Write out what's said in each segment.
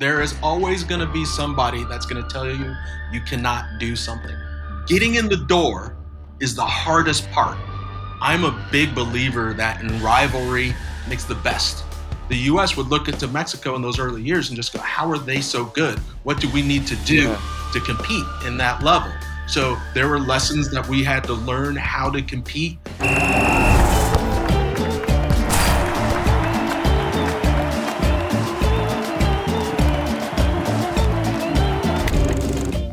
There is always going to be somebody that's going to tell you you cannot do something. Getting in the door is the hardest part. I'm a big believer that in rivalry makes the best. The US would look into Mexico in those early years and just go, how are they so good? What do we need to do to compete in that level? So there were lessons that we had to learn how to compete.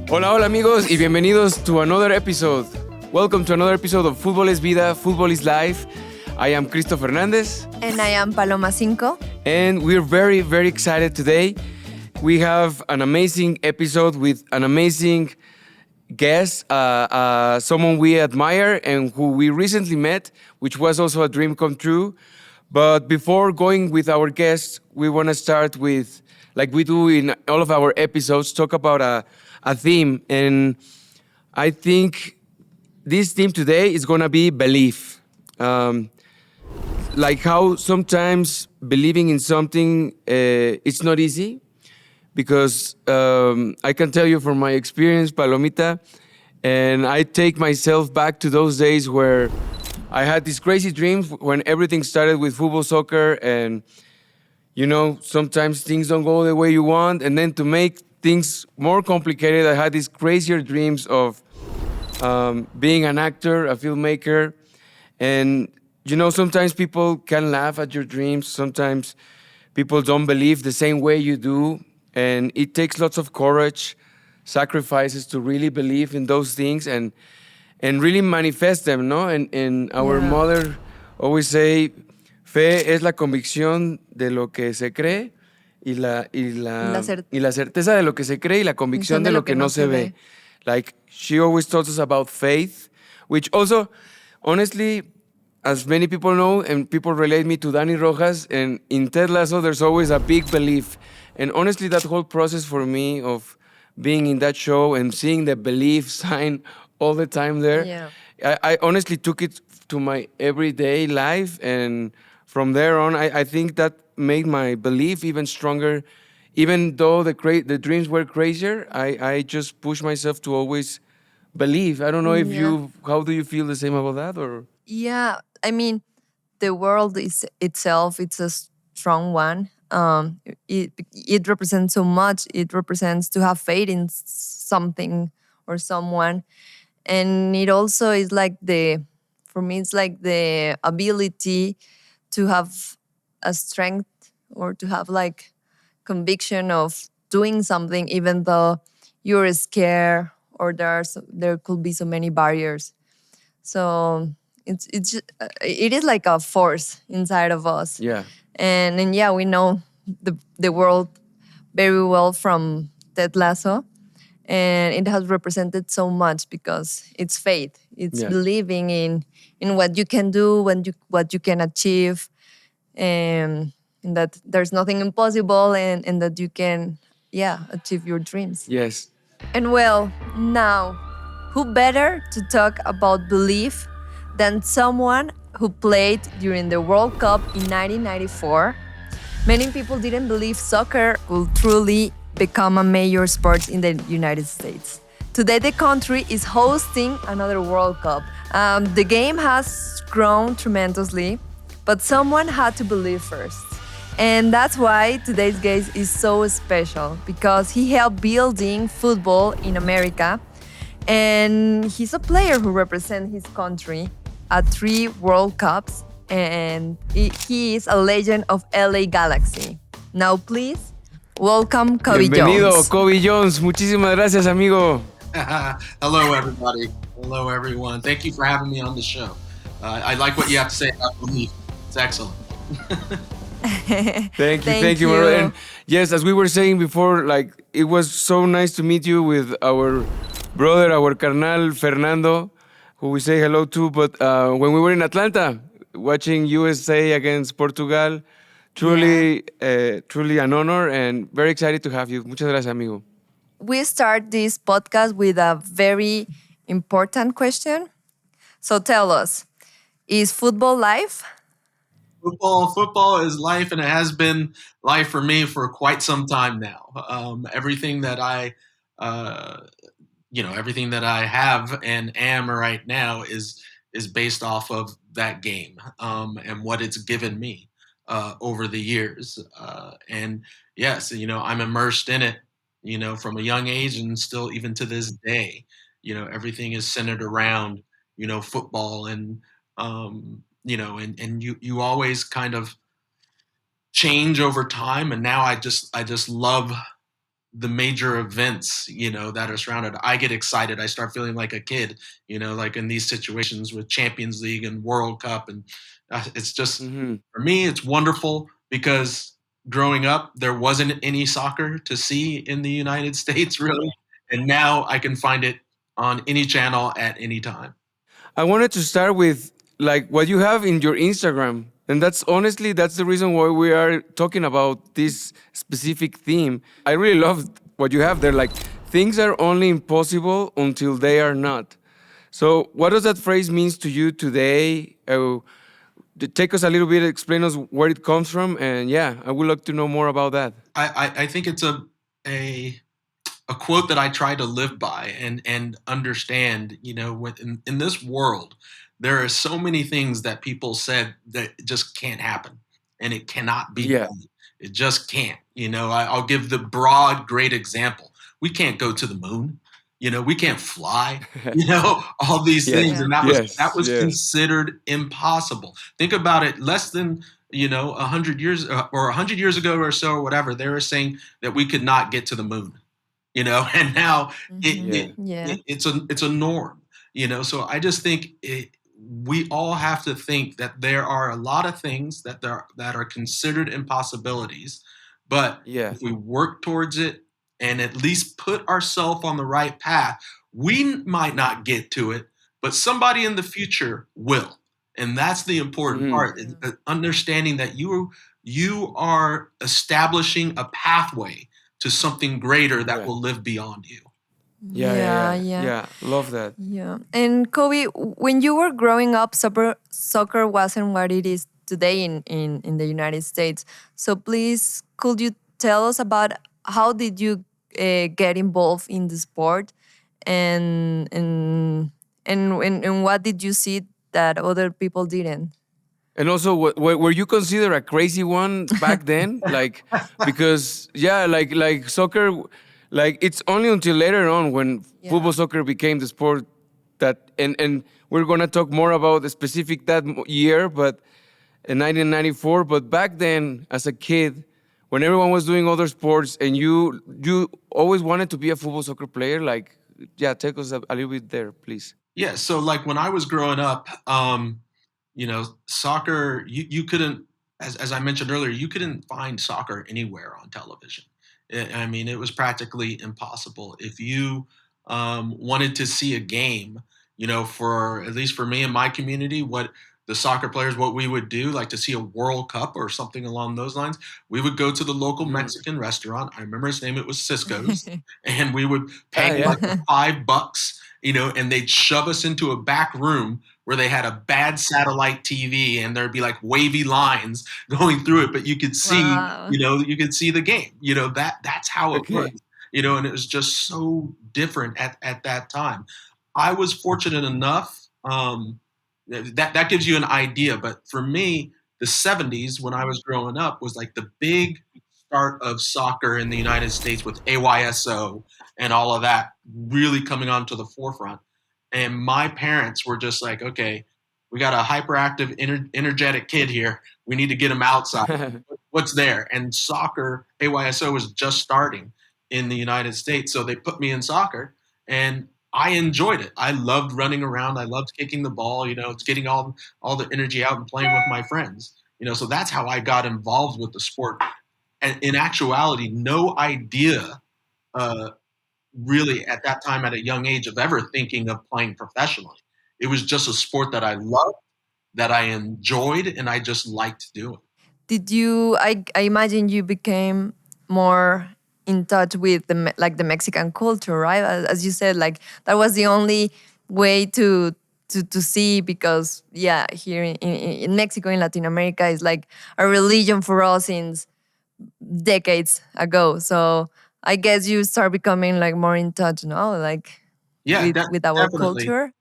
Hola, hola amigos y bienvenidos to another episode. Welcome to another episode of Fútbol es Vida, Fútbol is Life. I am Cristo Fernandez. And I am Paloma Cinco. And we're very, very excited today. We have an amazing episode with an amazing guest, someone we admire and who we recently met, which was also a dream come true. But before going with our guests, we want to start with, like we do in all of our episodes, talk about a theme. And I think this theme today is going to be belief. Like how sometimes believing in something, it's not easy. Because I can tell you from my experience, Palomita, and I take myself back to those days where I had these crazy dreams when everything started with football, soccer, and you know, sometimes things don't go the way you want. And then to make things more complicated, I had these crazier dreams of being an actor, a filmmaker. And, you know, sometimes people can laugh at your dreams. Sometimes people don't believe the same way you do. And it takes lots of courage, sacrifices to really believe in those things and really manifest them, ¿no? And our mother always say, fe es la convicción de lo que se cree y la certeza de lo que se cree y la convicción de lo que no se ve. Like, she always tells us about faith, which also, honestly, as many people know, and people relate me to Danny Rojas, and in Ted Lasso, there's always a big belief. And honestly, that whole process for me of being in that show and seeing the belief sign all the time there, I honestly took it to my everyday life. And from there on, I think that made my belief even stronger. Even though the dreams were crazier, I just pushed myself to always believe. I don't know if how do you feel the same about that? Or Yeah, I mean, the world is itself, it's a strong one. It represents so much. It represents to have faith in something or someone. And it also is like for me, it's like the ability to have a strength or to have like conviction of doing something, even though you're scared or there could be so many barriers. So it is like a force inside of us. yeah. And yeah, we know the world very well from Ted Lasso. And it has represented so much because it's faith. It's believing in what you can do, what you can achieve, and that there's nothing impossible and that you can, achieve your dreams. Yes. And well, now, who better to talk about belief than someone who played during the World Cup in 1994? Many people didn't believe soccer would truly become a major sport in the United States. Today, the country is hosting another World Cup. The game has grown tremendously, but someone had to believe first. And that's why today's guest is so special, because he helped building football in America. And he's a player who represents his country at 3 World Cups, and he is a legend of LA Galaxy. Now, please welcome Cobi Bienvenido, Jones. Cobi Jones. Muchísimas gracias, amigo. Hello, everybody. Hello, everyone. Thank you for having me on the show. I like what you have to say about belief. It's excellent. Thank you, brother. And yes, as we were saying before, like it was so nice to meet you with our brother, our carnal Fernando, who we say hello to. But when we were in Atlanta watching USA against Portugal, truly an honor and very excited to have you. Muchas gracias, amigo. We start this podcast with a very important question. So tell us, is football life? Football is life, and it has been life for me for quite some time now. Everything that uh, everything that I have and am right now is based off of that game, and what it's given me over the years. And yes, I'm immersed in it, from a young age, and still even to this day. Everything is centered around football, and and you always kind of change over time. And now I just love the major events, that are surrounded. I get excited. I start feeling like a kid, like in these situations with Champions League and World Cup. And it's just, Hmm. for me, it's wonderful because growing up, there wasn't any soccer to see in the United States, really. And now I can find it on any channel at any time. I wanted to start with like what you have in your Instagram. And that's honestly, that's the reason why we are talking about this specific theme. I really love what you have there. Like, things are only impossible until they are not. So, what does that phrase means to you today? Take us a little bit, explain us where it comes from, and yeah, I would like to know more about that. I think it's a a quote that I try to live by and understand. In this world, there are so many things that people said that just can't happen, and it cannot be Yeah. done. It just can't. I'll give the broad, great example. We can't go to the moon. We can't fly. All these things, Yes. Yeah. and that was that Yes. was Yes. considered impossible. Think about it. Less than 100 years, or 100 years ago or so, or whatever, they were saying that we could not get to the moon. And now it, Mhm. Yeah. it, Yeah. it's a norm. So I just think we all have to think that there are a lot of things that are considered impossibilities, but Yeah. if we work towards it and at least put ourselves on the right path, we might not get to it, but somebody in the future will. And that's the important Hmm. part, is understanding that you are establishing a pathway to something greater that Yeah. will live beyond you. Yeah. Yeah. Yeah, Yeah. yeah, Yeah. Love that. yeah. And Kobe, when you were growing up, soccer wasn't what it is today in the United States. So please, could you tell us about how did you get involved in the sport, and and what did you see that other people didn't? And also, were you considered a crazy one back then? Like, because yeah, like soccer, like it's only until later on when Yeah. football soccer became the sport that, and we're gonna talk more about the specific that year, but in 1994. But back then, as a kid, when everyone was doing other sports, and you always wanted to be a football soccer player, like yeah, take us a little bit there, please. Yeah, so like when I was growing up, soccer, you couldn't, as I mentioned earlier, you couldn't find soccer anywhere on television. I mean, it was practically impossible. If you wanted to see a game, for at least for me in my community, what the soccer players, what we would do, like to see a World Cup or something along those lines, we would go to the local Mhm. Mexican restaurant. I remember his name; it was Cisco's, and we would pay Ah, like yeah. the $5, and they'd shove us into a back room where they had a bad satellite TV, and there'd be like wavy lines going through it, but Wow. you could see the game. That's how it was. Okay. And it was just so different at that time. I was fortunate enough. That gives you an idea, but for me, the '70s when I was growing up was like the big start of soccer in the United States with AYSO and all of that really coming onto the forefront. And my parents were just like, okay, we got a hyperactive, energetic kid here. We need to get him outside. What's there? And soccer, AYSO was just starting in the United States. So they put me in soccer, and I enjoyed it. I loved running around. I loved kicking the ball. It's getting all the energy out and playing with my friends. So that's how I got involved with the sport. And in actuality, no idea uh, really at that time at a young age of ever thinking of playing professionally. It was just a sport that I loved, that I enjoyed, and I just liked doing. Did you? I imagine you became more in touch with like the Mexican culture, right? As you said, like that was the only way to to see, because yeah, here in Mexico, in Latin America, is like a religion for us since decades ago. So I guess you start becoming like more in touch, no, like Yeah, with our definitely. culture.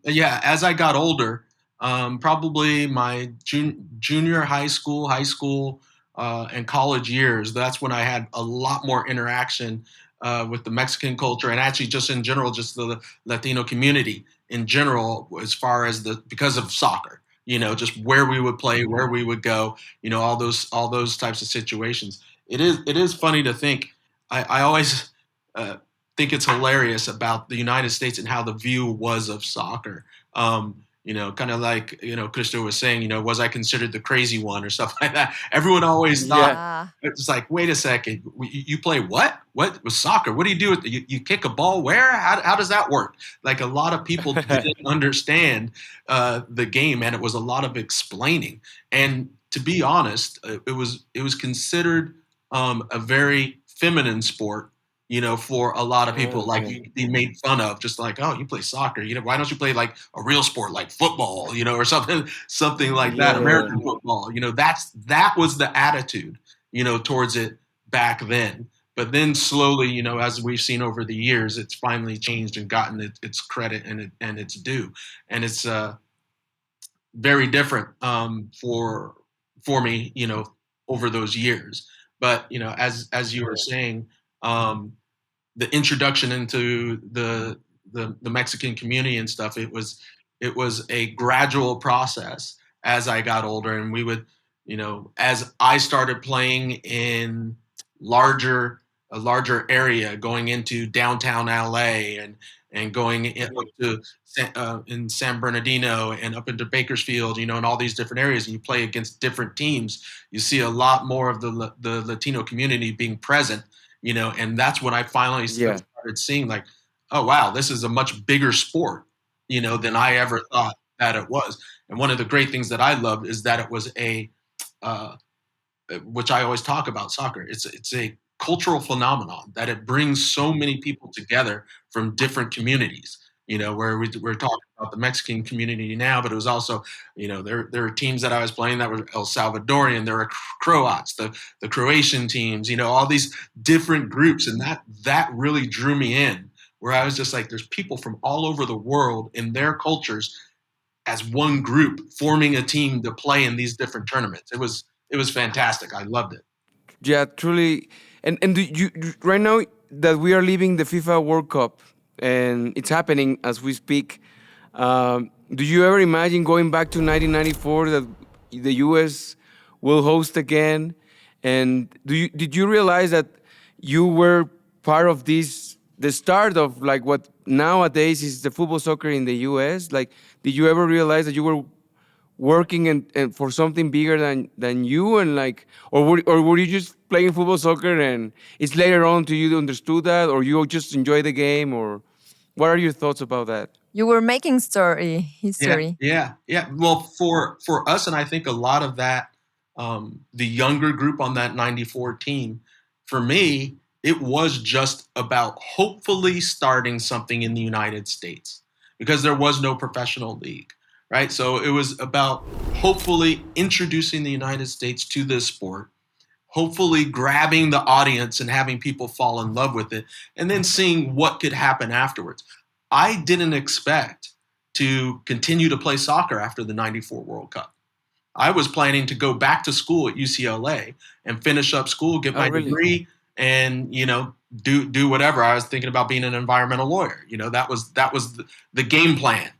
Yeah, as I got older, probably my junior high school, and college years, that's when I had a lot more interaction with the Mexican culture, and actually just in general, just the Latino community in general, as far as because of soccer. Just where we would play, where we would go. All those types of situations. It is funny to think. I always uh, think it's hilarious about the United States and how the view was of soccer. Kind of like, Christo was saying, was I considered the crazy one or stuff like that? Everyone always thought, Yeah. Yeah. it's like, wait a second, you play what? What was soccer? What do you do? You kick a ball where? How does that work? Like, a lot of people didn't understand the game, and it was a lot of explaining. And to be honest, it was considered a very feminine sport, for a lot of people. Like, Okay. you be made fun of, just like, oh, you play soccer. Why don't you play like a real sport like football, or something like that, Yeah. American football. That was the attitude, towards it back then. But then slowly, as we've seen over the years, it's finally changed and gotten its credit and its due. And it's very different, for me, over those years. But as you were saying, um, the introduction into the Mexican community and stuff, it was a gradual process as I got older, and we would, as I started playing in larger a larger area, going into downtown LA, and going up to in San Bernardino and up into Bakersfield, and all these different areas, and you play against different teams. You see a lot more of the Latino community being present, and that's when I finally Yeah. started seeing, like, oh wow, this is a much bigger sport, than I ever thought that it was. And one of the great things that I loved is that it was uh, which I always talk about soccer. It's a cultural phenomenon that it brings so many people together from different communities. Where we're talking about the Mexican community now, but it was also, there were teams that I was playing that were El Salvadorian, there were Croats, the Croatian teams, all these different groups, and that really drew me in. Where I was just like, there's people from all over the world in their cultures as one group forming a team to play in these different tournaments. It was fantastic. I loved it. Yeah, truly. And do right now that we are leaving the FIFA World Cup and it's happening as we speak, do you ever imagine going back to 1994 that the U.S. will host again? And did you realize that you were part of the start of like what nowadays is the football soccer in the U.S.? Like, did you ever realize that you were working and for something bigger than you, and like, or were you just playing football soccer and it's later on to you understood that, or you just enjoy the game, or what are your thoughts about that? You were making Yeah, history. yeah, yeah. Well, for us, and I think a lot of that, the younger group on that '94 team, for me, it was just about hopefully starting something in the United States, because there was no professional league, right? So it was about hopefully introducing the United States to this sport, hopefully grabbing the audience and having people fall in love with it, and then seeing what could happen afterwards. I didn't expect to continue to play soccer after the '94 World Cup. I was planning to go back to school at UCLA and finish up school, get Oh, my really? degree, and do whatever. I was thinking about being an environmental lawyer. That was the game plan,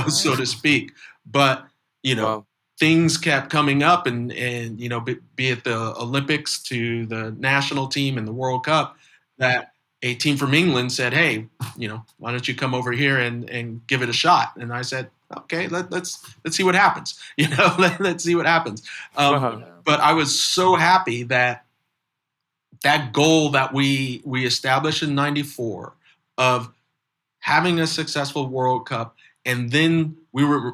so to Nice. speak. But you know, Wow. things kept coming up, and be it the Olympics to the national team and the World Cup, that a team from England said, "Hey, why don't you come over here and give it a shot?" And I said, "Okay, let's see what happens. Let's see what happens." Wow. But I was so happy that that goal that we established in '94 of having a successful World Cup, and then a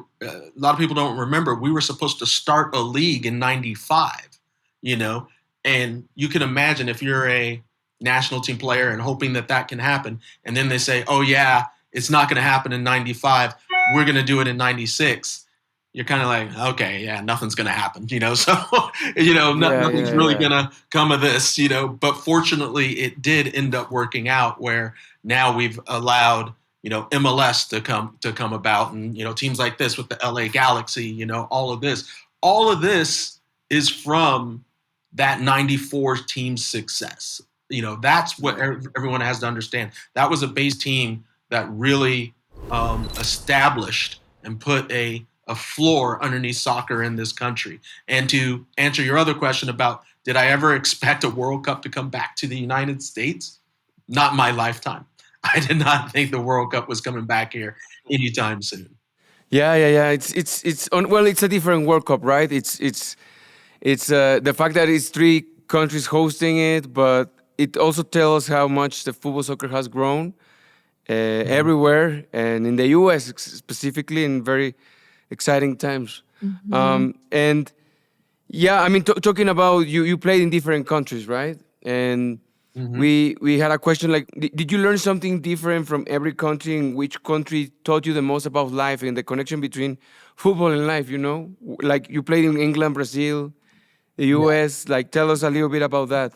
lot of people don't remember, we were supposed to start a league in '95. You know, and you can imagine if you're a national team player and hoping that that can happen, and then they say, "Oh yeah, it's not going to happen in '95." we're going to do it in 96, you're kind of like, okay, yeah, nothing's going to happen, so, Yeah, nothing's yeah, really yeah. going to come of this, but fortunately it did end up working out where now we've allowed, MLS to come about, and, teams like this with the LA Galaxy, all of this is from that 94 team success. That's what Yeah. everyone has to understand. That was a base team that really established and put a floor underneath soccer in this country. And to answer your other question about did I ever expect a World Cup to come back to the United States? Not in my lifetime. I did not think the World Cup was coming back here anytime soon. Yeah, yeah, yeah. It's on. Well, it's a different World Cup, right? It's the fact that it's three countries hosting it, but it also tells how much the football soccer has grown everywhere, and in the U.S. Specifically, in very exciting times. And yeah, I mean, talking about you played in different countries, right? And Mm-hmm. we had a question like, did you learn something different from every country? And which country taught you the most about life and the connection between football and life? Like you played in England, Brazil, the U.S. Like, tell us a little bit about that.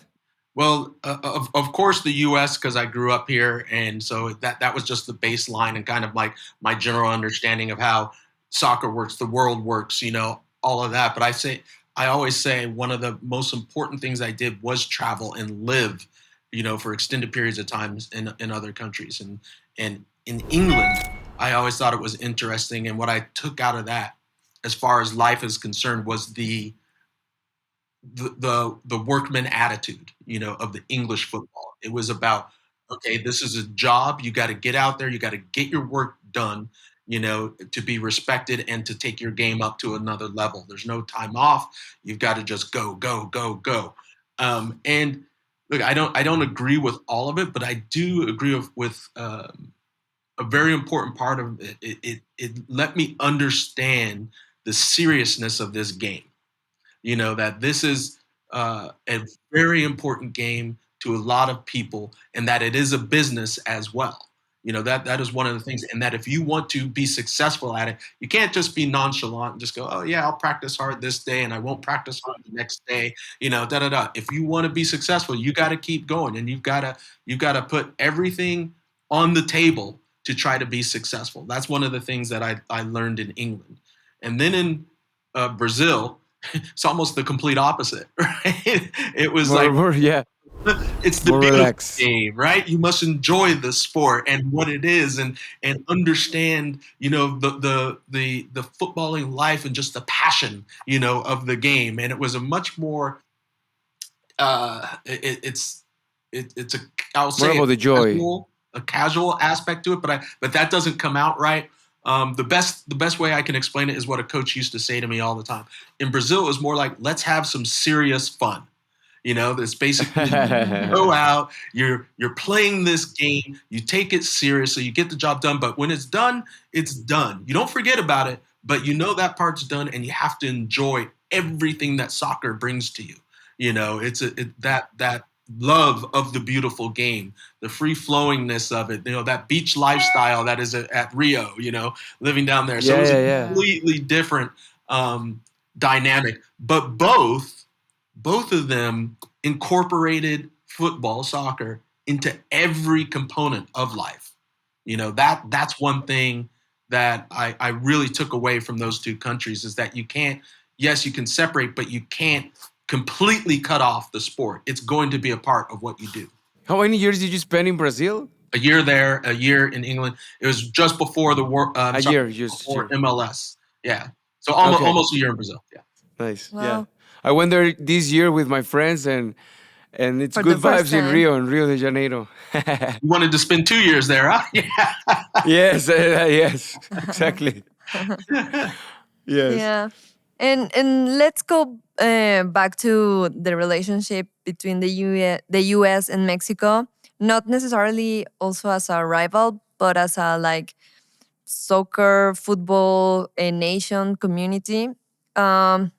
Well, of course, the U.S. because I grew up here, and so that was just the baseline and kind of like my general understanding of how soccer works, the world works, all of that. But I always say one of the most important things I did was travel and live, for extended periods of times in other countries, and in England, I always thought it was interesting, and what I took out of that, as far as life is concerned, was the workman attitude, of the English football. It was about, okay, this is a job. You got to get out there. You got to get your work done, to be respected and to take your game up to another level. There's no time off. You've got to just go, go, go, go. And look, I don't agree with all of it, but I do agree with a very important part of it. It let me understand the seriousness of this game, that this is a very important game to a lot of people, and that it is a business as well. That is one of the things, and that if you want to be successful at it, you can't just be nonchalant and just go, oh yeah, I'll practice hard this day and I won't practice hard the next day, da da da. If you want to be successful, you got to keep going, and you've got to put everything on the table to try to be successful. That's one of the things that I learned in England, and then in Brazil, it's almost the complete opposite, right? It was like, Yeah, it's the more beautiful relaxed. game, right? You must enjoy the sport and what it is, and understand, the footballing life and just the passion, of the game. And it was a much more it's a, I'll More say, about the joy. a casual aspect to it, but that doesn't come out right. The best way I can explain it is what a coach used to say to me all the time. In Brazil, it was more like, let's have some serious fun. That's basically, go out, you're playing this game, you take it seriously, you get the job done, but when it's done, it's done. You don't forget about it, but that part's done, and you have to enjoy everything that soccer brings to you. That love of the beautiful game, the free flowingness of it, that beach lifestyle that is at Rio, living down there. So it Yeah, was a yeah, yeah. completely different um, dynamic, but both of them incorporated football, soccer, into every component of life. That's one thing that I really took away from those two countries, is that you can't, yes, you can separate, but you can't completely cut off the sport. It's going to be a part of what you do. How many years did you spend in Brazil? A year there, a year in England. It was just before the war. A Sorry, year, just a before year. MLS. Yeah, so almost Okay, almost a year in Brazil. Yeah. nice. Yeah, Wow. I went there this year with my friends, and it's For the good first vibes time. in Rio de Janeiro. You wanted to spend 2 years there, huh? Yes, yes, exactly. Yeah. Yes. Yeah. And let's go back to the relationship between the US and Mexico, not necessarily also as a rival, but as a like soccer, football, a nation community. Um,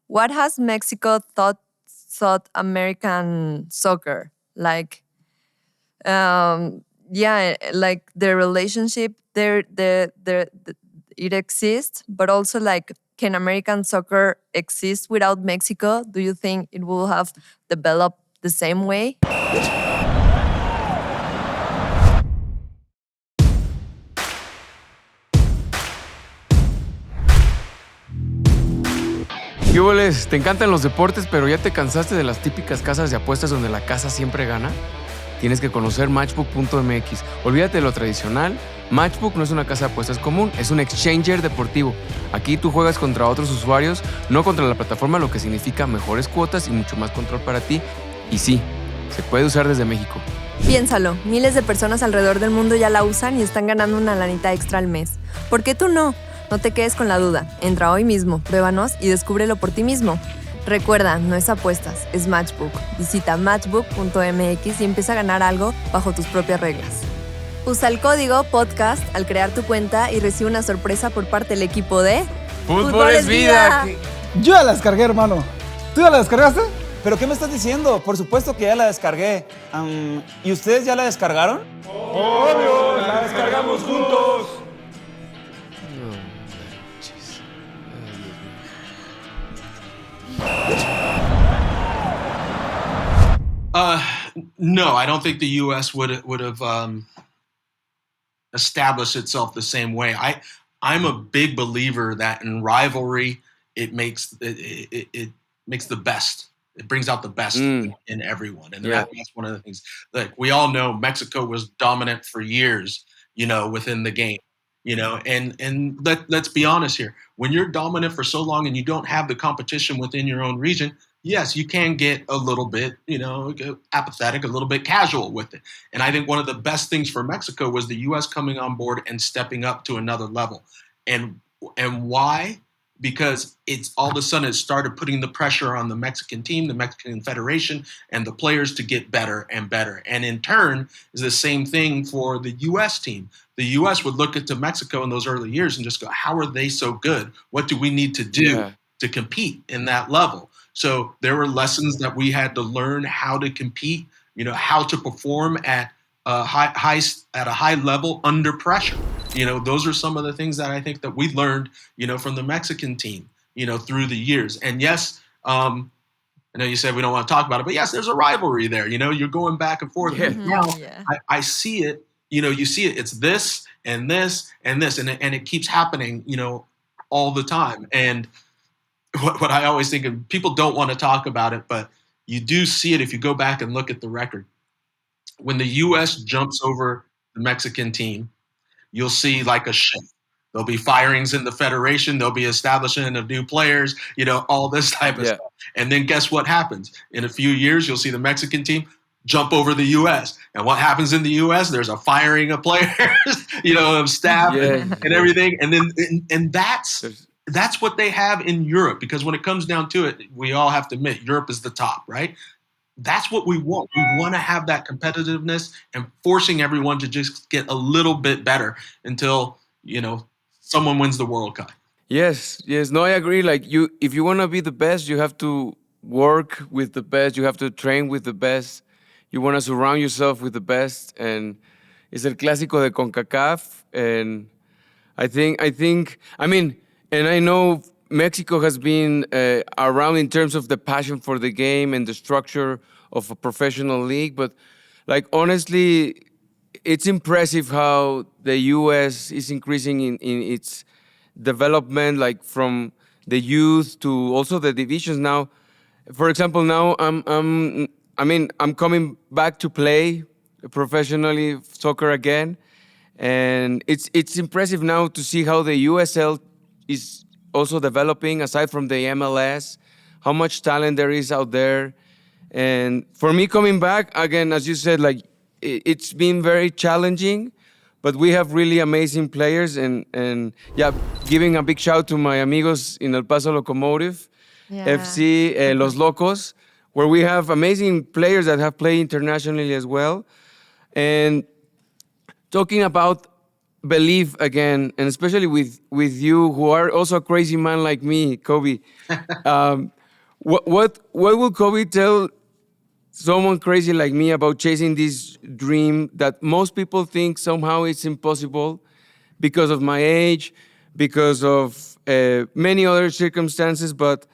what has Mexico thought American soccer like? Yeah, like the relationship, it exists, but also like, can American soccer exist without Mexico? Do you think it will have developed the same way? ¿Qué hueles? ¿Te encantan los deportes, pero ya te cansaste de las típicas casas de apuestas donde la casa siempre gana? Tienes que conocer matchbook.mx. Olvídate de lo tradicional. Matchbook no es una casa de apuestas común, es un exchanger deportivo. Aquí tú juegas contra otros usuarios, no contra la plataforma, lo que significa mejores cuotas y mucho más control para ti. Y sí, se puede usar desde México. Piénsalo, miles de personas alrededor del mundo ya la usan y están ganando una lanita extra al mes. ¿Por qué tú no? No te quedes con la duda. Entra hoy mismo, pruébanos y descúbrelo por ti mismo. Recuerda, no es apuestas, es Matchbook. Visita matchbook.mx y empieza a ganar algo bajo tus propias reglas. Usa el código podcast al crear tu cuenta y recibe una sorpresa por parte del equipo de ¡Fútbol es vida! Yo ya la descargué, hermano. ¿Tú ya la descargaste? ¿Pero qué me estás diciendo? Por supuesto que ya la descargué. ¿Y ustedes ya la descargaron? ¡Obvio! ¡La descargamos juntos! No, I don't think the U.S. would have established itself the same way. I'm a big believer that in rivalry, it makes it makes the best. It brings out the best in everyone, and that's one of the things. Like we all know, Mexico was dominant for years, within the game. And let's be honest here. When you're dominant for so long and you don't have the competition within your own region, yes, you can get a little bit, apathetic, a little bit casual with it. And I think one of the best things for Mexico was the U.S. coming on board and stepping up to another level. And why? Because it's all of a sudden it started putting the pressure on the Mexican team, the Mexican Federation, and the players to get better and better. And in turn, is the same thing for the U.S. team. The U.S. would look into Mexico in those early years and just go, how are they so good? What do we need to do to compete in that level? So there were lessons that we had to learn how to compete, how to perform at a high level under pressure. Those are some of the things that I think that we learned, from the Mexican team, through the years. And yes, I know you said we don't want to talk about it, but yes, there's a rivalry there. You're going back and forth. Yeah. Now, I see it. You see it. It's this and this and this, and it keeps happening. All the time. And what I always think of, people don't want to talk about it, but you do see it if you go back and look at the record. When the U.S. jumps over the Mexican team, you'll see like a shift. There'll be firings in the federation. There'll be establishment of new players, all this type of stuff. And then guess what happens? In a few years, you'll see the Mexican team jump over the U.S. And what happens in the U.S.? There's a firing of players, of staff and everything. And then and that's what they have in Europe, because when it comes down to it, we all have to admit Europe is the top, right? That's what we want. We want to have that competitiveness and forcing everyone to just get a little bit better until, someone wins the World Cup. Yes. No, I agree. Like if you want to be the best, you have to work with the best. You have to train with the best. You want to surround yourself with the best. And it's el clásico de CONCACAF. And and I know Mexico has been around in terms of the passion for the game and the structure of a professional league. But honestly, it's impressive how the U.S. is increasing in its development, from the youth to also the divisions now. For example, now I'm coming back to play professionally soccer again, and it's impressive now to see how the USL is also developing, aside from the MLS, how much talent there is out there. And for me coming back, again, as you said, it's been very challenging, but we have really amazing players. And giving a big shout to my amigos in El Paso Locomotive, FC, Los Locos, where we have amazing players that have played internationally as well. And talking about belief again, and especially with you, who are also a crazy man like me, Cobi. What will Cobi tell someone crazy like me about chasing this dream that most people think somehow it's impossible because of my age, because of many other circumstances. But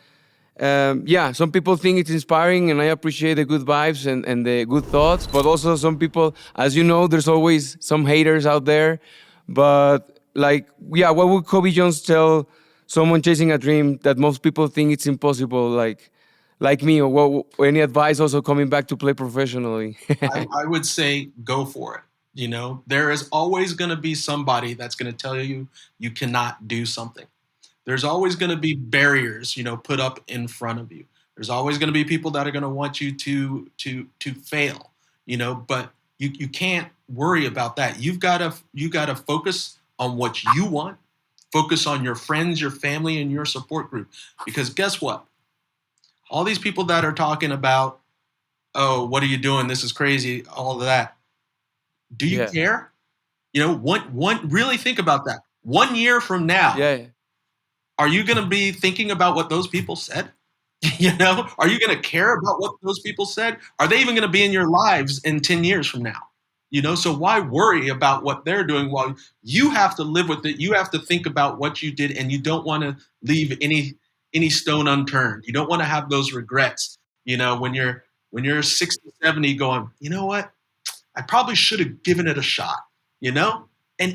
yeah, some people think it's inspiring, and I appreciate the good vibes and the good thoughts. But also, some people, as you know, there's always some haters out there. But like, yeah, what would Cobi Jones tell someone chasing a dream that most people think it's impossible? Like me, or any advice also coming back to play professionally? I would say go for it. You know, there is always going to be somebody that's going to tell you you cannot do something. There's always going to be barriers, put up in front of you. There's always going to be people that are going to want you to fail, but you can't worry about that. You got to focus on what you want. Focus on your friends, your family, and your support group. Because guess what? All these people that are talking about, oh, what are you doing? This is crazy, all of that. Do you Yeah. care? Really think about that. 1 year from now, Yeah. are you going to be thinking about what those people said? Are you going to care about what those people said? Are they even going to be in your lives in 10 years from now? So why worry about what they're doing while you have to live with it? You have to think about what you did, and you don't want to leave any stone unturned. You don't want to have those regrets, when you're 60, 70 going, you know what? I probably should have given it a shot, And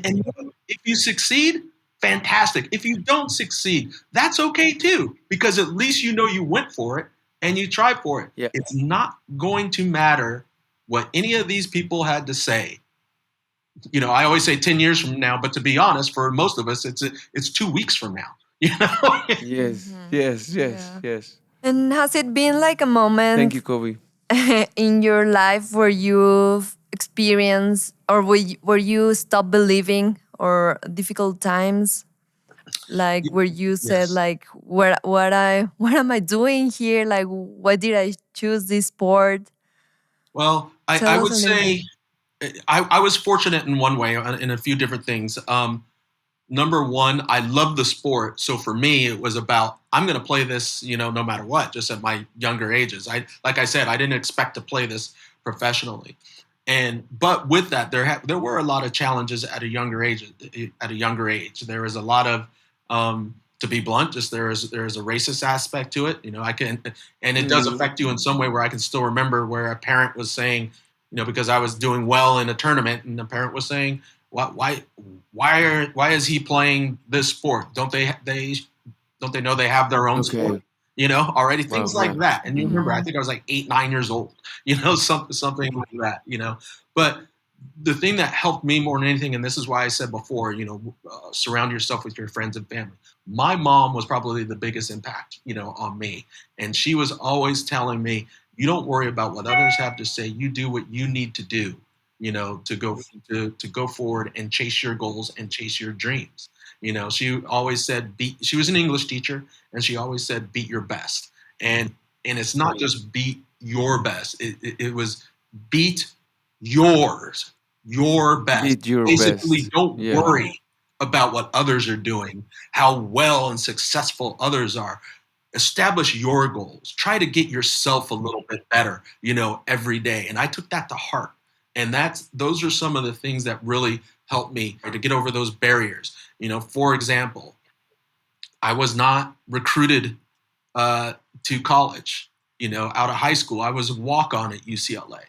if you succeed, fantastic. If you don't succeed, that's okay too, because at least you went for it and you tried for it. Yeah. It's not going to matter what any of these people had to say. I always say 10 years from now, but to be honest, for most of us, it's 2 weeks from now. Yes. Yes. Yes. Yeah. Yes. And has it been like a moment Thank you, Cobi. in your life where you've experienced or where you stopped believing, or difficult times, like where you said, Yes. like, what am I doing here? Like, why did I choose this sport? Well, I Tell us would a little bit. say I was fortunate in one way, in a few different things. Number one, I love the sport. So for me, it was about, I'm going to play this, no matter what, just at my younger ages. Like I said, I didn't expect to play this professionally. But with that, there were a lot of challenges at a younger age. There was a lot of, to be blunt, just there is a racist aspect to it. And it does affect you in some way, where I can still remember where a parent was saying, because I was doing well in a tournament, and the parent was saying, why is he playing this sport? Don't they know they have their own Okay. sport? Already things Wow, like yeah. that. And you remember, I think I was like 8, 9 years old, something like that, But the thing that helped me more than anything, and this is why I said before, surround yourself with your friends and family. My mom was probably the biggest impact, on me. And she was always telling me, you don't worry about what others have to say. You do what you need to do, to go forward and chase your goals and chase your dreams. She always said, she was an English teacher, and she always said, beat your best. And it's not just beat your best. It was beat your best. Beat your Basically, best. don't Yeah. worry about what others are doing, how well and successful others are. Establish your goals. Try to get yourself a little bit better, every day. And I took that to heart. And those are some of the things that really helped me to get over those barriers. For example, I was not recruited to college, out of high school. I was a walk-on at UCLA,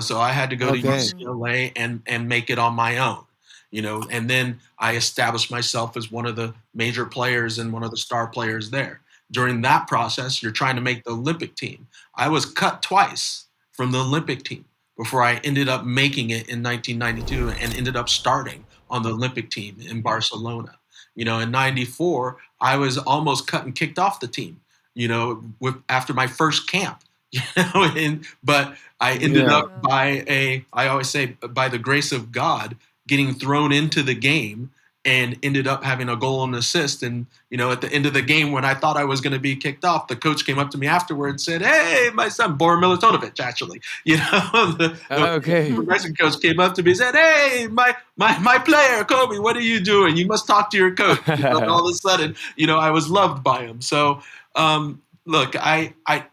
so I had to go to Okay. UCLA and make it on my own, and then I established myself as one of the major players and one of the star players there. During that process, you're trying to make the Olympic team. I was cut twice from the Olympic team before I ended up making it in 1992 and ended up starting on the Olympic team in Barcelona. In 94, I was almost cut and kicked off the team, after my first camp, but I ended Yeah. up I always say, by the grace of God, getting thrown into the game and ended up having a goal and assist. And, at the end of the game, when I thought I was going to be kicked off, the coach came up to me afterwards and said, "Hey, my son, Bor Milutinovic, actually, Okay. the Mexican coach came up to me and said, "Hey, my player, Cobi, what are you doing? You must talk to your coach." And all of a sudden, I was loved by him. So, look,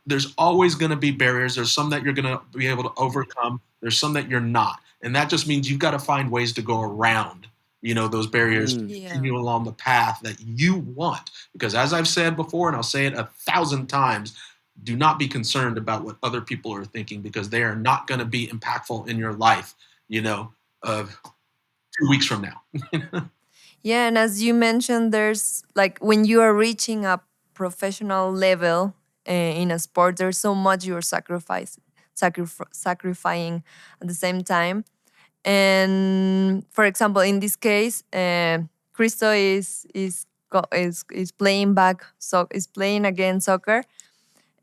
there's always going to be barriers. There's some that you're going to be able to overcome. There's some that you're not. And that just means you've got to find ways to go around, those barriers to Yeah. continue along the path that you want. Because as I've said before, and I'll say it 1,000 times, do not be concerned about what other people are thinking, because they are not going to be impactful in your life, of 2 weeks from now. Yeah, and as you mentioned, there's like when you are reaching a professional level in a sport, there's so much you're sacrificing at the same time. And for example, in this case, Cristo is playing back, so is playing again soccer,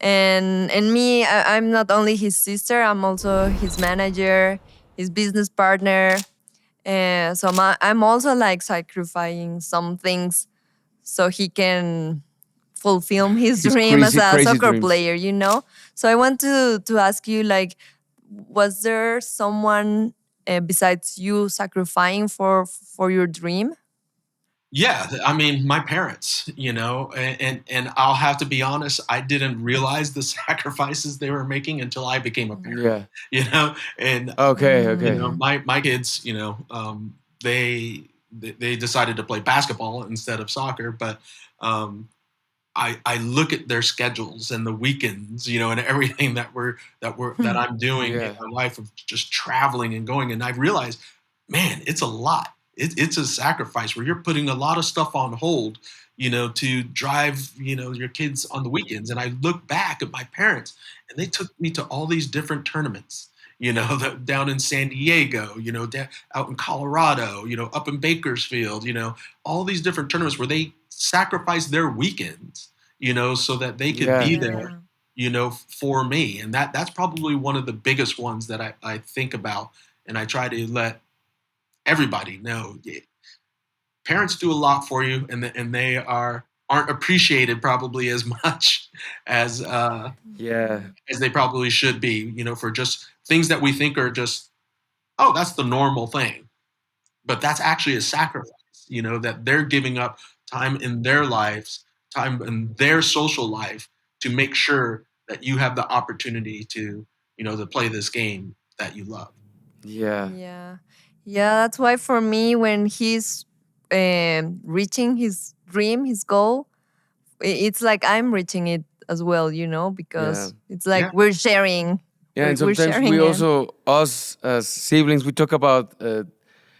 and me, I'm not only his sister, I'm also his manager, his business partner. So I'm also like sacrificing some things so he can fulfill his His dream as crazy, a crazy soccer dreams. player, you know? So I want to ask you, like, was there someone besides you sacrificing for your dream? Yeah, I mean, my parents, and I'll have to be honest, I didn't realize the sacrifices they were making until I became a parent, Yeah. and Okay. Okay. Mm, my kids, they decided to play basketball instead of soccer, but um, I look at their schedules and the weekends, and everything that I'm doing in Yeah. my life of just traveling and going, and I realize, man, it's a lot. It's a sacrifice where you're putting a lot of stuff on hold, to drive, your kids on the weekends. And I look back at my parents, and they took me to all these different tournaments, down in San Diego, out in Colorado, up in Bakersfield, all these different tournaments where they sacrificed their weekends, so that they could Yeah. be yeah. there, for me. And that's probably one of the biggest ones that I think about. And I try to let everybody know, parents do a lot for you, and they aren't appreciated probably as much as Yeah. as they probably should be, for just things that we think are just, oh, that's the normal thing, but that's actually a sacrifice, that they're giving up time in their lives, time in their social life, to make sure that you have the opportunity to, to play this game that you love. Yeah. Yeah. Yeah, that's why for me, when he's reaching his dream, his goal, it's like I'm reaching it as well, you know, Yeah. because it's like Yeah. we're sharing. Yeah, and We're sometimes we sharing it. also, us as siblings, we talk about.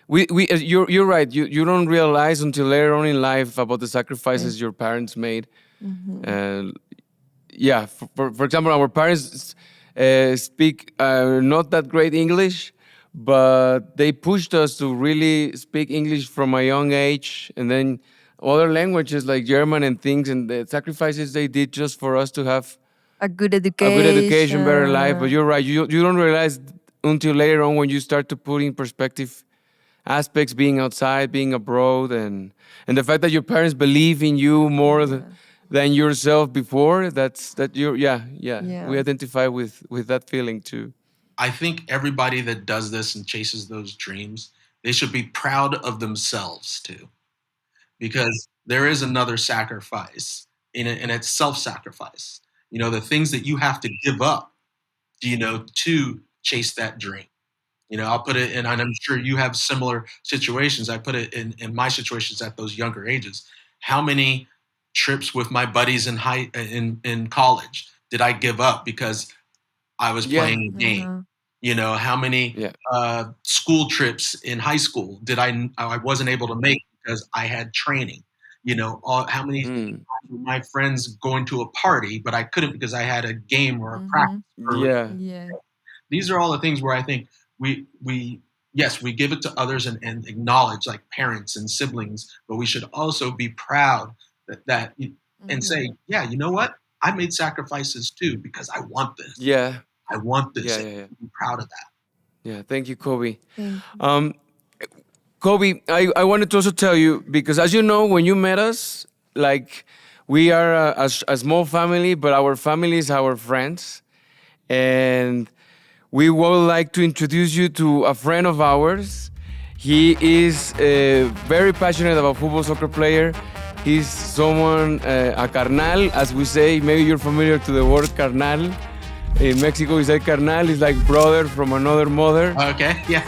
You're right. You don't realize until later on in life about the sacrifices your parents made. And yeah, for example, our parents speak not that great English, but they pushed us to really speak English from a young age, and then other languages like German and things, and the sacrifices they did just for us to have A good a good education, better life. But education. you're right. You don't realize until later on when you start to put in perspective aspects, being outside, being abroad, and the fact that your parents believe in you more than yourself before. That you're yeah. We Yeah. identify with that feeling too. I think everybody that does this and chases those dreams, they should be proud of themselves too, because there is another sacrifice in it, and it's self-sacrifice. The things that you have to give up, to chase that dream. I'll put it in, and I'm sure you have similar situations. I put it in my situations at those younger ages. How many trips with my buddies in college did I give up because I was Yeah, playing a game? Uh-huh. How many yeah, school trips in high school did I wasn't able to make because I had training? How many mm, times were my friends going to a party, but I couldn't because I had a game or a Mm-hmm. practice early. yeah, Yeah. These are all the things where I think we yes, we give it to others and acknowledge, like parents and siblings, but we should also be proud that and Mm-hmm. say, yeah, you know what? I made sacrifices too because I want this. yeah, I want this. yeah, And yeah, yeah. be proud of that. Yeah. Thank you, Kobe. Thank Um, Kobe, I wanted to also tell you because, as you know, when you met us, like we are a small family, but our family is our friends, and we would like to introduce you to a friend of ours. He is very passionate about football, soccer player. He's someone, a carnal, as we say. Maybe you're familiar to the word carnal. In Mexico, we say carnal is like brother from another mother. Okay, yeah.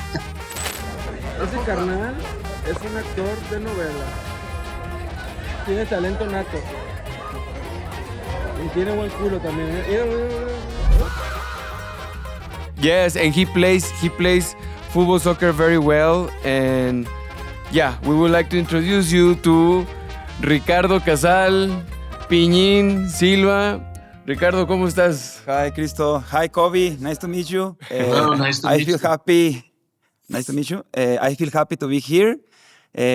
Ese carnal Es un actor de novela. Tiene talento nato. Y tiene buen culo también. Yes, and he plays football, soccer very well. And yeah, we would like to introduce you to Ricardo Casal, Piñín Silva. Ricardo, ¿cómo estás? Hi, Cristo. Hi, Cobi. Nice to meet you. Hello, nice to I meet feel you. happy. Nice to meet you. I feel happy to be here.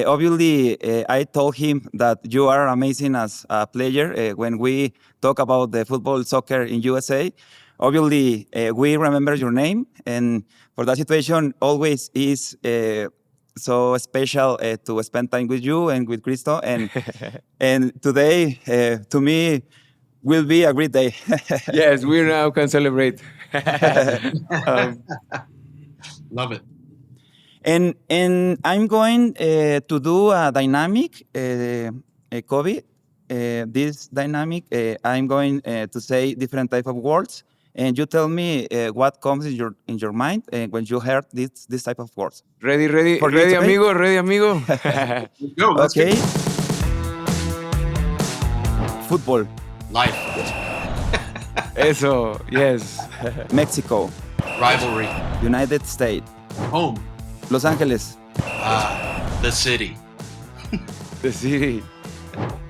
Obviously, I told him that you are amazing as a player when we talk about the football, soccer in USA. Obviously, we remember your name, and for that situation, always is so special to spend time with you and with Cristo. And today, to me, will be a great day. Yes, we now can celebrate. Love it. And I'm going to do a dynamic, Kobe. This dynamic, I'm going to say different type of words, and you tell me what comes in your mind when you heard this type of words. Ready, For you to amigo, ready, amigo. Let's go. Let's Okay. go. Football, Life. Eso, yes. Mexico, Rivalry. United States, Home. Los Ángeles, The city. The city.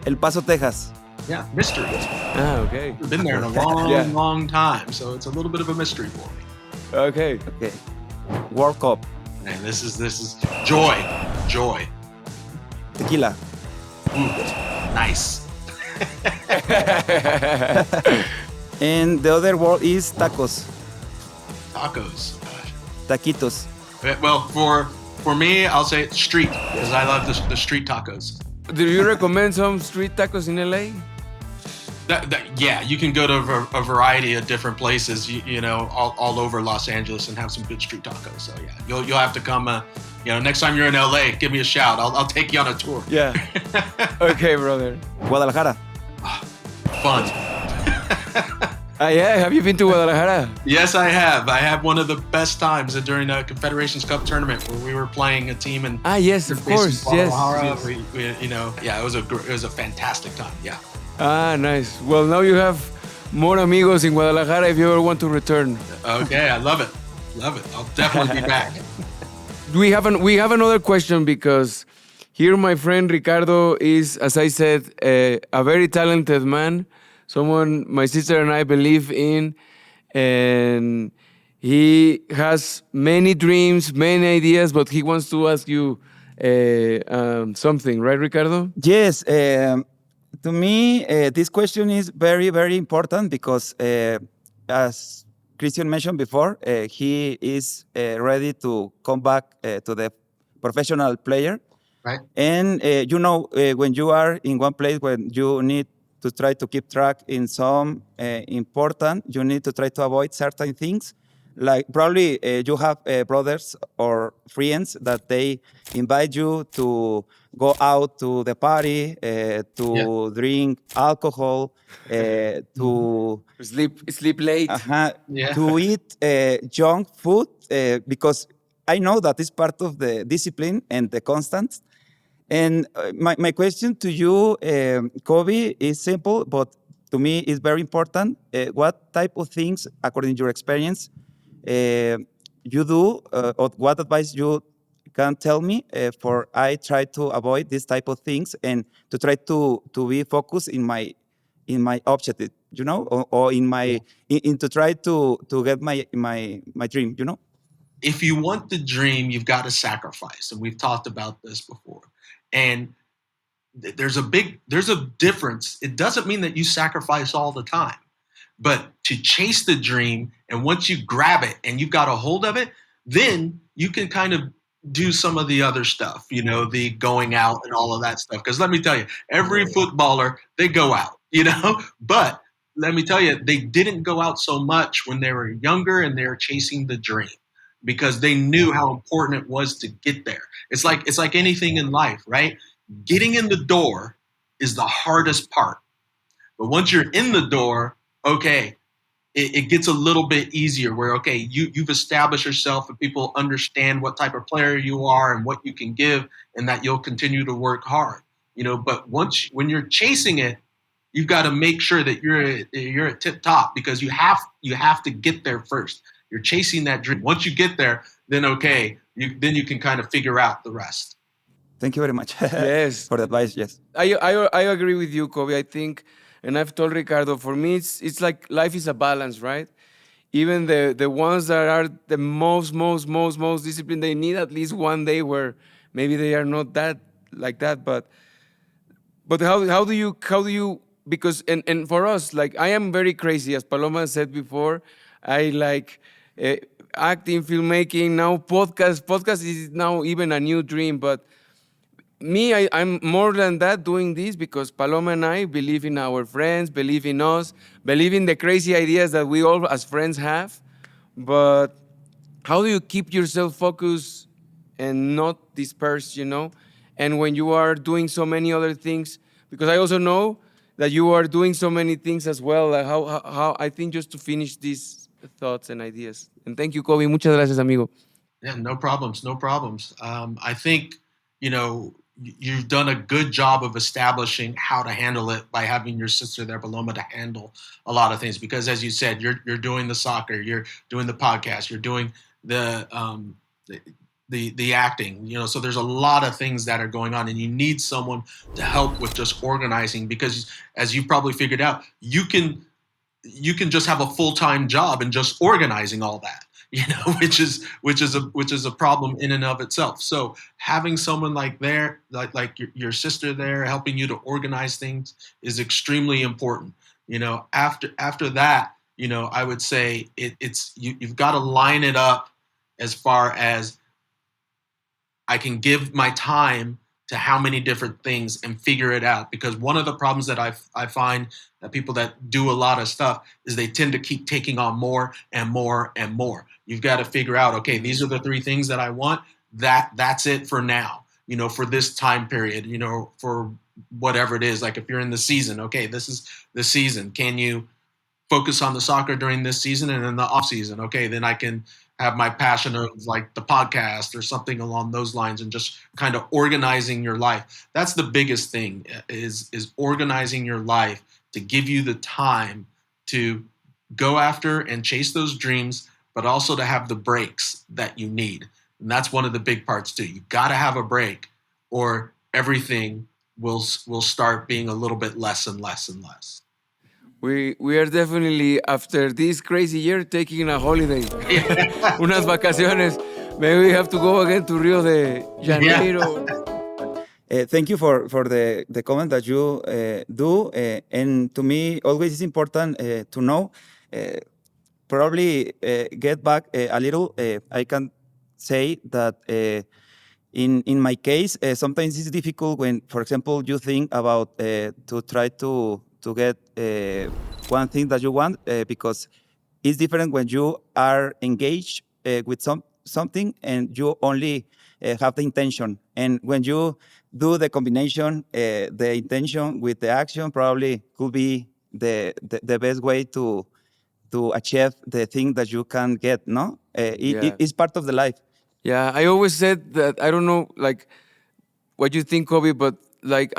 El Paso, Texas, Yeah, mystery. Ah, okay. I've been there in a long, Yeah. long time, so it's a little bit of a mystery for me. Okay. okay. World Cup, And this is joy. Joy. Tequila, Ooh, nice. and the other word is tacos, Tacos. taquitos. Well, for me, I'll say street because I love the street tacos. Do you recommend some street tacos in LA? Yeah, you can go to a variety of different places, you know, all over Los Angeles and have some good street tacos. So yeah, you'll have to come. Next time you're in LA, give me a shout. I'll take you on a tour. Yeah. Okay, brother. Guadalajara, Fun. Yeah, have you been to Guadalajara? Yes, I have. I had one of the best times during the Confederations Cup tournament where we were playing a team in. Yes, of course. Yes. Guadalajara. Yes. It was a fantastic time. Yeah. Nice. Well, now you have more amigos in Guadalajara if you ever want to return. Okay, I love it. Love it. I'll definitely be back. We have another question because here my friend Ricardo is, as I said, a very talented man, someone my sister and I believe in, and he has many dreams, many ideas, but he wants to ask you something, right, Ricardo? Yes, to me, this question is very, very important because, as Christian mentioned before, he is ready to come back to the professional player. Right. And when you are in one place when you need to try to keep track in some important, you need to try to avoid certain things. Like probably you have brothers or friends that they invite you to go out to the party, to drink alcohol, to Sleep late. Yeah. to eat junk food because I know that is part of the discipline and the constant. And my question to you, Kobe, is simple, but to me is very important. What type of things, according to your experience, you do, or what advice you can tell me for I try to avoid this type of things and to try to be focused in my objective, or in my in to try to get my dream, If you want the dream, you've got to sacrifice, and we've talked about this before. And there's a difference. It doesn't mean that you sacrifice all the time, but to chase the dream, and once you grab it and you've got a hold of it, then you can kind of do some of the other stuff, the going out and all of that stuff. Because let me tell you, every footballer, they go out, but let me tell you, they didn't go out so much when they were younger and they were chasing the dream because they knew how important it was to get there. It's like anything in life, right? Getting in the door is the hardest part. But once you're in the door, okay, it gets a little bit easier where, okay, you've established yourself and people understand what type of player you are and what you can give, and that you'll continue to work hard. But when you're chasing it, you've got to make sure that you're at tip top, because you have to get there first. You're chasing that dream. Once you get there, then okay, then you can kind of figure out the rest. Thank you very much Yes. for the advice. Yes. I agree with you, Cobi. I think, and I've told Ricardo, for me, it's like life is a balance, right? Even the ones that are the most disciplined, they need at least one day where maybe they are not that like that. But how do you because and for us, like, I am very crazy, as Paloma said before. I like acting, filmmaking, now podcast is now even a new dream. But me, I'm more than that, doing this because Paloma and I believe in our friends, believe in us, believe in the crazy ideas that we all as friends have. But how do you keep yourself focused and not dispersed, And when you are doing so many other things, because I also know that you are doing so many things as well. Like how I think, just to finish these thoughts and ideas. And thank you, Cobi. Muchas gracias, amigo. Yeah, no problems, no problems. I think, you've done a good job of establishing how to handle it by having your sister there, Paloma, to handle a lot of things. Because as you said, you're doing the soccer, you're doing the podcast, you're doing the acting. So there's a lot of things that are going on, and you need someone to help with just organizing. Because as you've probably figured out, you can just have a full-time job and just organizing all that. Which is a problem in and of itself. So having someone like your sister there helping you to organize things is extremely important. After that, I would say you've got to line it up as far as I can give my time to how many different things and figure it out. Because one of the problems that I find that people that do a lot of stuff is they tend to keep taking on more and more and more. You've got to figure out, okay, these are the 3 things that I want. That's it for now, for this time period, for whatever it is. Like if you're in the season, okay, this is the season. Can you focus on the soccer during this season, and in the off season, okay, then I can have my passion of like the podcast or something along those lines, and just kind of organizing your life. That's the biggest thing, is organizing your life to give you the time to go after and chase those dreams, but also to have the breaks that you need. And that's one of the big parts too. You got to have a break, or everything will start being a little bit less and less and less. We are definitely, after this crazy year, taking a holiday. Unas vacaciones. Maybe we have to go again to Rio de Janeiro. Thank you for the comment that you do. And to me, always is important to know, probably get back a little. I can say that in my case, sometimes it's difficult when, for example, you think about to try to get one thing that you want, because it's different when you are engaged with something and you only have the intention. And when you do the combination, the intention with the action probably could be the best way to achieve the thing that you can get, no? It's part of the life. Yeah, I always said that, I don't know, like, what you think, Cobi, but like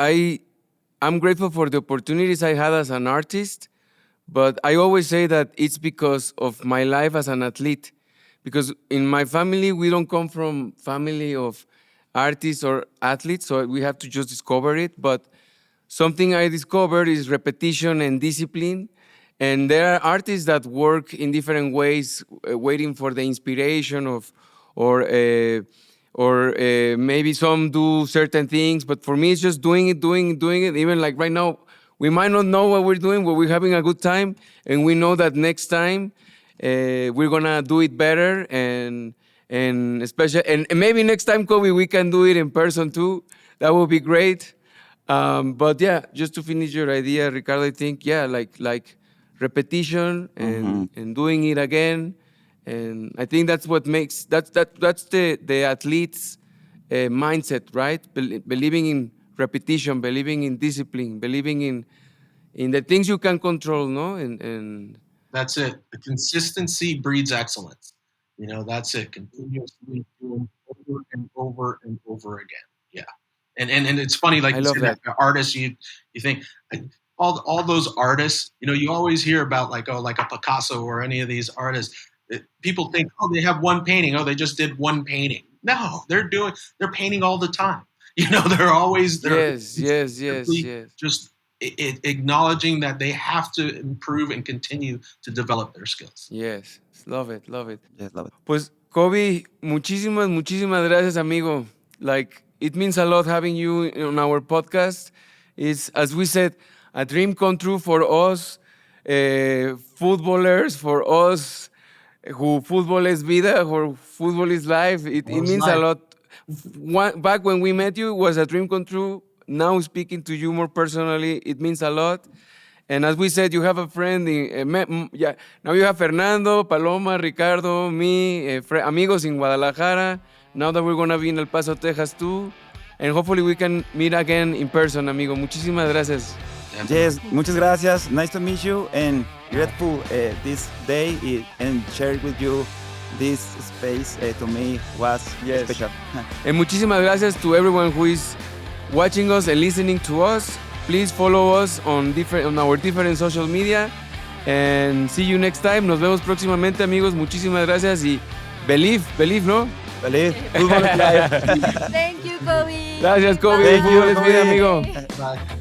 I'm grateful for the opportunities I had as an artist, but I always say that it's because of my life as an athlete. Because in my family, we don't come from family of artists or athletes, so we have to just discover it. But something I discovered is repetition and discipline. And there are artists that work in different ways, waiting for the inspiration or maybe some do certain things, but for me, it's just doing it. Even like right now, we might not know what we're doing, but we're having a good time, and we know that next time we're gonna do it better, and especially, and maybe next time, Cobi, we can do it in person too. That would be great. But yeah, just to finish your idea, Ricardo, I think like repetition and doing it again. And I think that's what makes that's the athlete's mindset, right? Believing in repetition, believing in discipline, believing in the things you can control, no? And That's it. The consistency breeds excellence. You know, that's it. Continuously doing over and over and over again. Yeah. And it's funny, like I you love said, that. artists, you think like, all those artists, you know, you always hear about like, oh, like a Picasso or any of these artists. People think, oh, they have one painting. Oh, they just did one painting. No, they're painting all the time. You know, Yes, yes, yes, simply yes. just acknowledging that they have to improve and continue to develop their skills. Yes, love it, love it. Yes, love it. Pues, Kobe, muchísimas gracias, amigo. Like, it means a lot having you on our podcast. It's, as we said, a dream come true for us, footballers, for us, who football is vida, who football is life. It Football is means a life. lot. Back when we met you, was a dream come true. Now speaking to you more personally, it means a lot. And as we said, you have a friend. Yeah, now you have Fernando, Paloma, Ricardo, me, amigos in Guadalajara. Now that we're going to be in El Paso, Texas too. And hopefully we can meet again in person, amigo. Muchísimas gracias. Yes, muchas gracias. Nice to meet you and grateful this day and share with you this space to me was Yes. special. And muchísimas gracias to everyone who is watching us and listening to us. Please follow us on our different social media. And see you next time. Nos vemos próximamente, amigos. Muchísimas gracias y believe, ¿no? Feliz. Fútbol es life. Thank you, Cobi. Gracias, Kobe. Thank you, Fútbol es vida, Kobe. amigo. Bye.